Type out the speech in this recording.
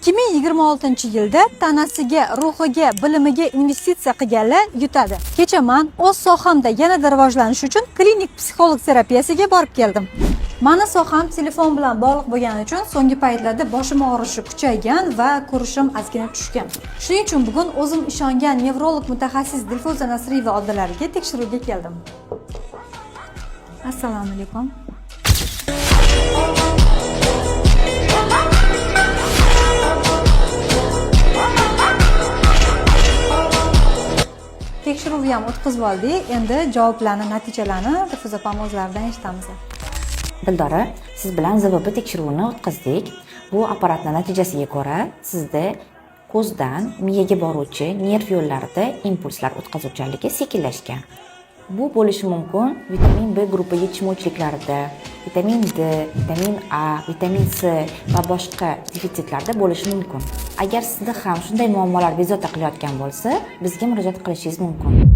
2026-yilda tanasiga, ruhiga, bilimiga investitsiya qilganlar yutadi. Kecha men o'z sohamda yanada rivojlanish uchun klinik psixolog terapiyasiga borib keldim. Mani soham telefon bilan bog'liq bo'lgani uchun so'nggi paytlarda boshim og'rishi kuchaygan va ko'rishim ozgina tushgan. Shuning uchun bugun o'zim ishongan nevrolog mutaxassis Dilfuza Nasrieva oldilariga tekshiruvga keldim. Assalomu alaykum. Tekshiruvni ham o'tkazib oldik. Endi javoblarni, natijalarini Dilfuza opam o'zlaridan eshitamiz. Dildora, siz bilan ZVP tekshiruvini o'tkazdik. Bu apparatning natijasiga ko'ra sizda ko'zdan miyaga boruvchi nerv yo'llarida impulslar o'tkazuvchanligi sekinlashgan. Bu bo'lishi mumkin vitamin B guruhi yetishmovchiliklarida, vitamin D, vitamin A, vitamin C va boshqa defitsitlarda bo'lishi mumkin. Agar sizda ham shunday muammolar bezovta qilayotgan bo'lsa, bizga murojaat qilishingiz mumkin.